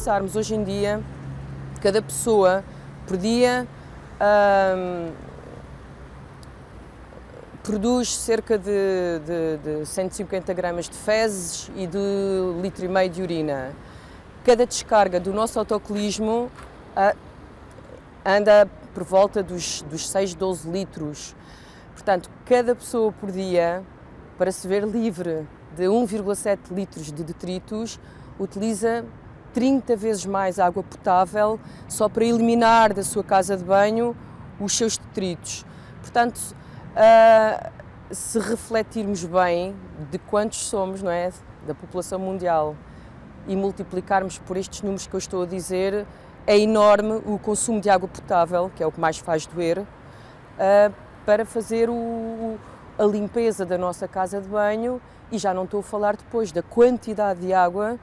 pensarmos hoje em dia, cada pessoa por dia produz cerca de 150 gramas de fezes e de 1,5 litro de urina. Cada descarga do nosso autocolismo anda por volta dos 6, 12 litros. Portanto, cada pessoa por dia, para se ver livre de 1,7 litros de detritos, utiliza 30 vezes mais água potável só para eliminar da sua casa de banho os seus detritos. Portanto, se refletirmos bem de quantos somos, não é, da população mundial, e multiplicarmos por estes números que eu estou a dizer, é enorme o consumo de água potável, que é o que mais faz doer, para fazer a limpeza da nossa casa de banho, e já não estou a falar depois da quantidade de água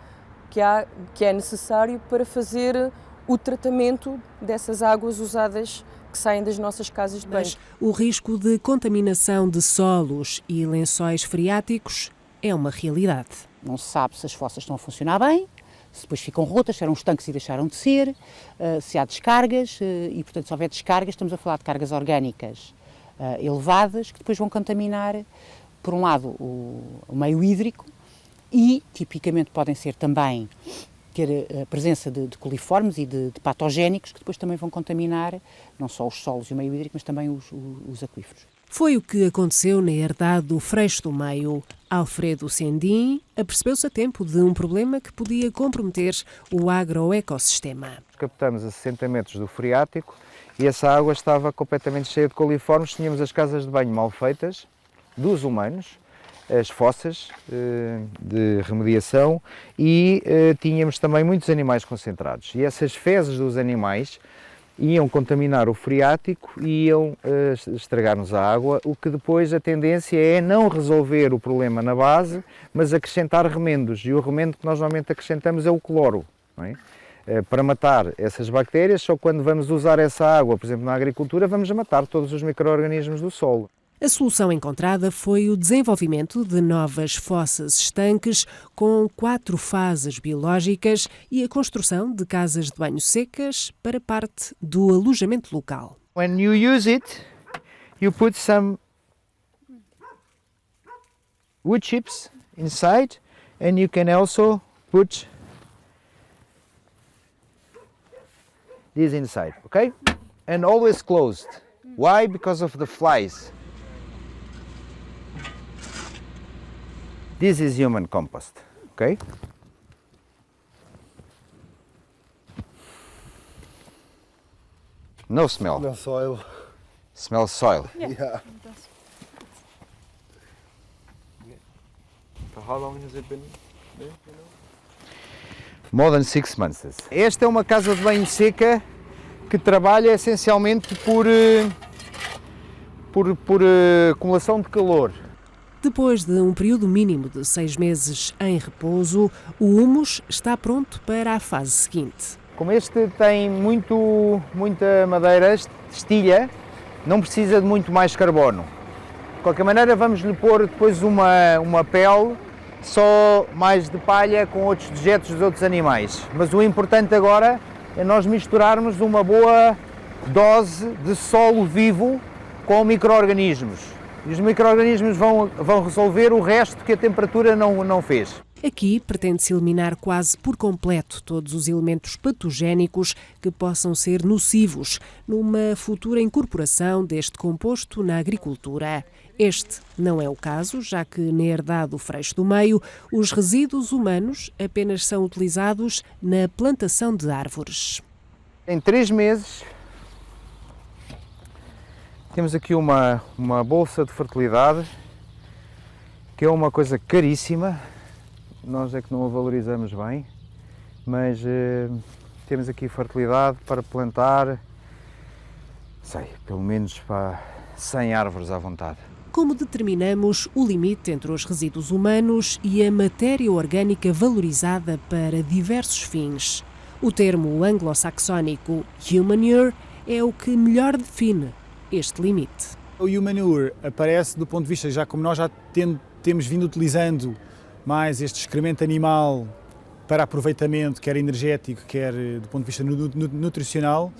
que é necessário para fazer o tratamento dessas águas usadas que saem das nossas casas de banho. Mas o risco de contaminação de solos e lençóis freáticos é uma realidade. Não se sabe se as fossas estão a funcionar bem, se depois ficam rotas, se eram estanques e deixaram de ser, se há descargas, e portanto se houver descargas estamos a falar de cargas orgânicas elevadas que depois vão contaminar, por um lado, o meio hídrico e tipicamente podem ser também ter a presença de coliformes e de patogénicos que depois também vão contaminar não só os solos e o meio hídrico, mas também os aquíferos. Foi o que aconteceu na herdade do Freixo do Meio. Alfredo Sendim apercebeu-se a tempo de um problema que podia comprometer o agroecossistema. Captamos a 60 metros do freático e essa água estava completamente cheia de coliformes. Tínhamos as casas de banho mal feitas, dos humanos, as fossas de remediação e tínhamos também muitos animais concentrados. E essas fezes dos animais iam contaminar o freático e iam estragar-nos a água, o que depois a tendência é não resolver o problema na base, mas acrescentar remendos. E o remendo que nós normalmente acrescentamos é o cloro, não é? Para matar essas bactérias. Só quando vamos usar essa água, por exemplo, na agricultura, vamos matar todos os micro-organismos do solo. A solução encontrada foi o desenvolvimento de novas fossas estanques com 4 fases biológicas e a construção de casas de banho secas para parte do alojamento local. When you use it, you put some wood chips inside and you can also put this inside, okay? And always closed. Why? Because of the flies. This is human compost, okay? No smell. No soil. Smells soil. Yeah. For how long has it been there? More than 6 months. Esta é uma casa de banho seca que trabalha essencialmente por acumulação de calor. Depois de um período mínimo de 6 meses em repouso, o humus está pronto para a fase seguinte. Como este tem muita madeira, estilha, não precisa de muito mais carbono. De qualquer maneira, vamos-lhe pôr depois uma pele só mais de palha com outros dejetos dos outros animais. Mas o importante agora é nós misturarmos uma boa dose de solo vivo com micro-organismos. E os micro-organismos vão resolver o resto que a temperatura não fez. Aqui pretende-se eliminar quase por completo todos os elementos patogénicos que possam ser nocivos numa futura incorporação deste composto na agricultura. Este não é o caso, já que na herdade do Freixo do Meio, os resíduos humanos apenas são utilizados na plantação de árvores. Em 3 meses, temos aqui uma bolsa de fertilidade, que é uma coisa caríssima. Nós é que não a valorizamos bem, mas temos aqui fertilidade para plantar, pelo menos para 100 árvores à vontade. Como determinamos o limite entre os resíduos humanos e a matéria orgânica valorizada para diversos fins? O termo anglo-saxónico humanure é o que melhor define este limite. O humanure aparece do ponto de vista, já como nós já temos vindo utilizando mais este excremento animal para aproveitamento, quer energético, quer do ponto de vista nutricional.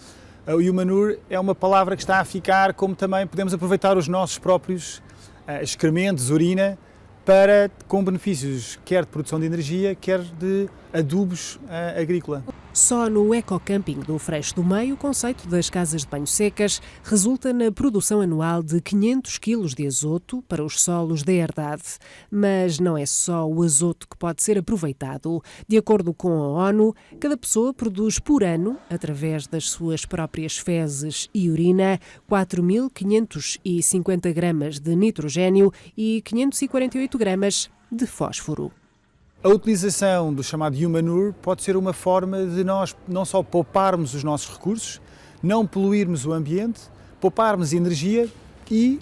O Humanure é uma palavra que está a ficar, como também podemos aproveitar os nossos próprios excrementos, urina, com benefícios quer de produção de energia, quer de adubos agrícola. Só no ecocamping do Freixo do Meio, o conceito das casas de banho secas resulta na produção anual de 500 kg de azoto para os solos da herdade. Mas não é só o azoto que pode ser aproveitado. De acordo com a ONU, cada pessoa produz por ano, através das suas próprias fezes e urina, 4.550 gramas de nitrogênio e 548 gramas de fósforo. A utilização do chamado Humanure pode ser uma forma de nós não só pouparmos os nossos recursos, não poluirmos o ambiente, pouparmos energia e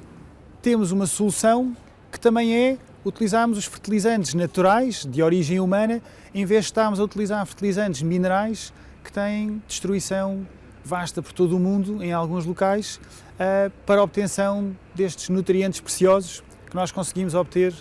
temos uma solução que também é utilizarmos os fertilizantes naturais de origem humana em vez de estarmos a utilizar fertilizantes minerais que têm destruição vasta por todo o mundo, em alguns locais, para a obtenção destes nutrientes preciosos que nós conseguimos obter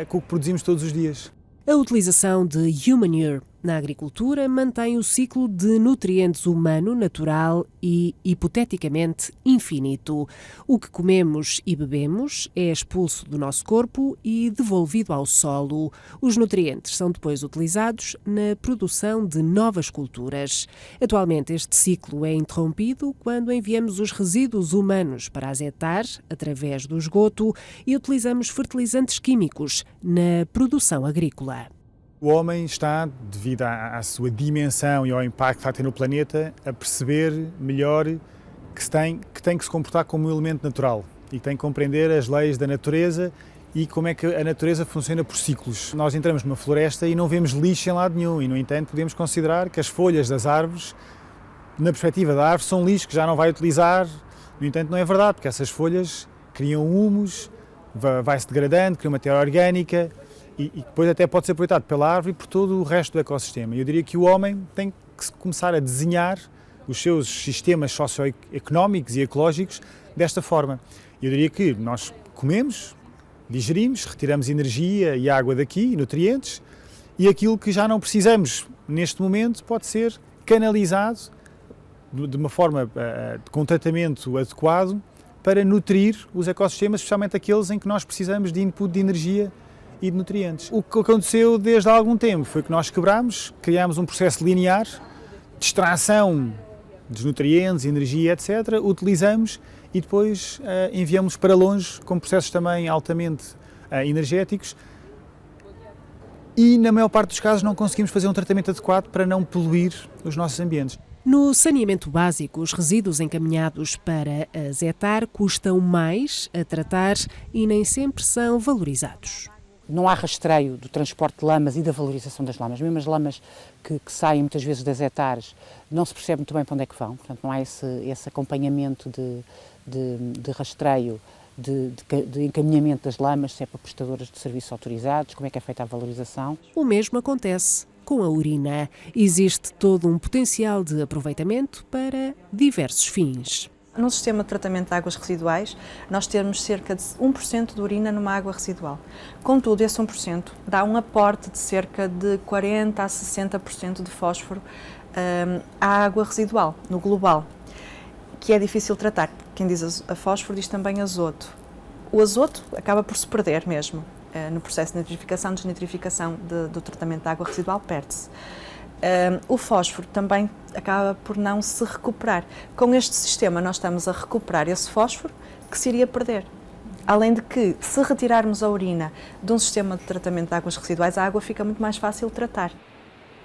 com o que produzimos todos os dias. A utilização de Humanure na agricultura mantém o ciclo de nutrientes humano natural e, hipoteticamente, infinito. O que comemos e bebemos é expulso do nosso corpo e devolvido ao solo. Os nutrientes são depois utilizados na produção de novas culturas. Atualmente, este ciclo é interrompido quando enviamos os resíduos humanos para azetar, através do esgoto, e utilizamos fertilizantes químicos na produção agrícola. O homem está, devido à sua dimensão e ao impacto que está a ter no planeta, a perceber melhor que tem que se comportar como um elemento natural e que tem que compreender as leis da natureza e como é que a natureza funciona por ciclos. Nós entramos numa floresta e não vemos lixo em lado nenhum e, no entanto, podemos considerar que as folhas das árvores, na perspectiva da árvore, são lixo que já não vai utilizar. No entanto, não é verdade, porque essas folhas criam humus, vai-se degradando, criam matéria orgânica, e depois até pode ser aproveitado pela árvore e por todo o resto do ecossistema. Eu diria que o homem tem que começar a desenhar os seus sistemas socioeconómicos e ecológicos desta forma. Eu diria que nós comemos, digerimos, retiramos energia e água daqui, e nutrientes, e aquilo que já não precisamos neste momento pode ser canalizado de uma forma com um tratamento adequado para nutrir os ecossistemas, especialmente aqueles em que nós precisamos de input de energia e de nutrientes. O que aconteceu desde há algum tempo foi que nós quebramos, criámos um processo linear de extração dos nutrientes, energia, etc., utilizamos e depois enviamos para longe com processos também altamente energéticos e, na maior parte dos casos, não conseguimos fazer um tratamento adequado para não poluir os nossos ambientes. No saneamento básico, os resíduos encaminhados para azetar custam mais a tratar e nem sempre são valorizados. Não há rastreio do transporte de lamas e da valorização das lamas. Mesmo as lamas que saem muitas vezes das hectares, não se percebe muito bem para onde é que vão. Portanto, não há esse acompanhamento de rastreio, de encaminhamento das lamas, se é para prestadoras de serviços autorizados, como é que é feita a valorização. O mesmo acontece com a urina. Existe todo um potencial de aproveitamento para diversos fins. No sistema de tratamento de águas residuais, nós temos cerca de 1% de urina numa água residual. Contudo, esse 1% dá um aporte de cerca de 40% a 60% de fósforo à água residual, no global, que é difícil tratar. Quem diz a fósforo diz também azoto. O azoto acaba por se perder mesmo. No processo de nitrificação, desnitrificação do tratamento de água residual, perde-se. O fósforo também acaba por não se recuperar. Com este sistema nós estamos a recuperar esse fósforo que se iria perder. Além de que, se retirarmos a urina de um sistema de tratamento de águas residuais, a água fica muito mais fácil de tratar.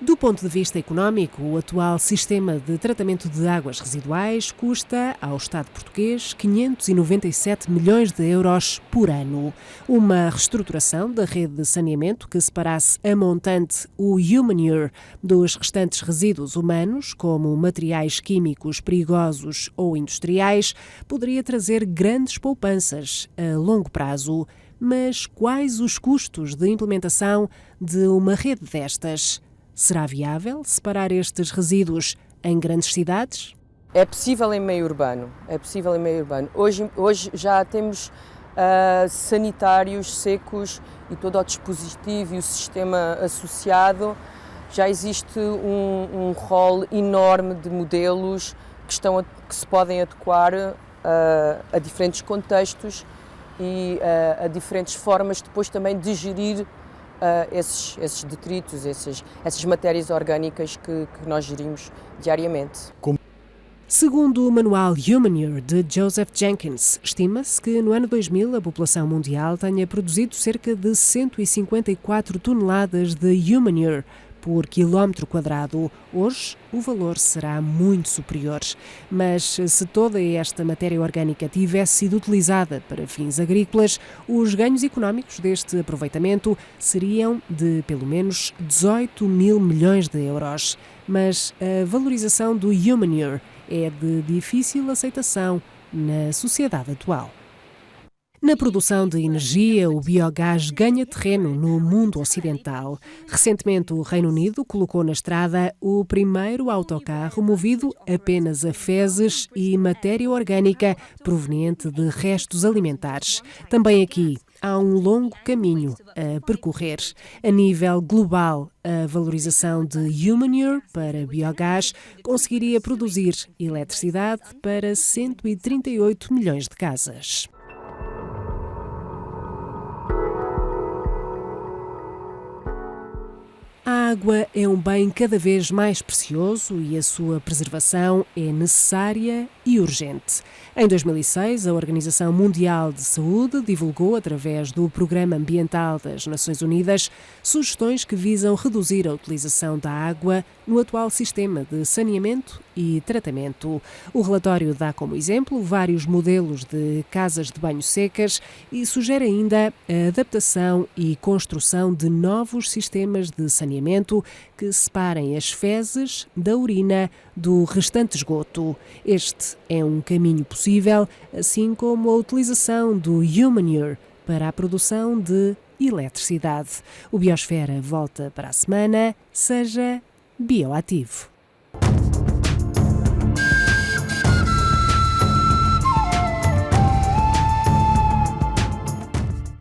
Do ponto de vista económico, o atual sistema de tratamento de águas residuais custa ao Estado português 597 milhões de euros por ano. Uma reestruturação da rede de saneamento que separasse a montante o Humanure dos restantes resíduos humanos, como materiais químicos perigosos ou industriais, poderia trazer grandes poupanças a longo prazo. Mas quais os custos de implementação de uma rede destas? Será viável separar estes resíduos em grandes cidades? É possível em meio urbano. Hoje já temos sanitários secos e todo o dispositivo e o sistema associado já existe um rol enorme de modelos que se podem adequar a diferentes contextos e a diferentes formas depois também de gerir esses detritos, essas matérias orgânicas que nós gerimos diariamente. Segundo o manual Humanure de Joseph Jenkins, estima-se que no ano 2000 a população mundial tenha produzido cerca de 154 toneladas de Humanure por quilómetro quadrado. Hoje, o valor será muito superior. Mas se toda esta matéria orgânica tivesse sido utilizada para fins agrícolas, os ganhos económicos deste aproveitamento seriam de pelo menos 18 mil milhões de euros. Mas a valorização do Humanure é de difícil aceitação na sociedade atual. Na produção de energia, o biogás ganha terreno no mundo ocidental. Recentemente, o Reino Unido colocou na estrada o primeiro autocarro movido apenas a fezes e matéria orgânica proveniente de restos alimentares. Também aqui há um longo caminho a percorrer. A nível global, a valorização de Humanure para biogás conseguiria produzir eletricidade para 138 milhões de casas. A água é um bem cada vez mais precioso e a sua preservação é necessária e urgente. Em 2006, a Organização Mundial de Saúde divulgou, através do Programa Ambiental das Nações Unidas, sugestões que visam reduzir a utilização da água no atual sistema de saneamento e tratamento. O relatório dá como exemplo vários modelos de casas de banho secas e sugere ainda a adaptação e construção de novos sistemas de saneamento que separem as fezes da urina do restante esgoto. Este é um caminho possível, assim como a utilização do Humanure para a produção de eletricidade. O Biosfera volta para a semana. Seja bioativo.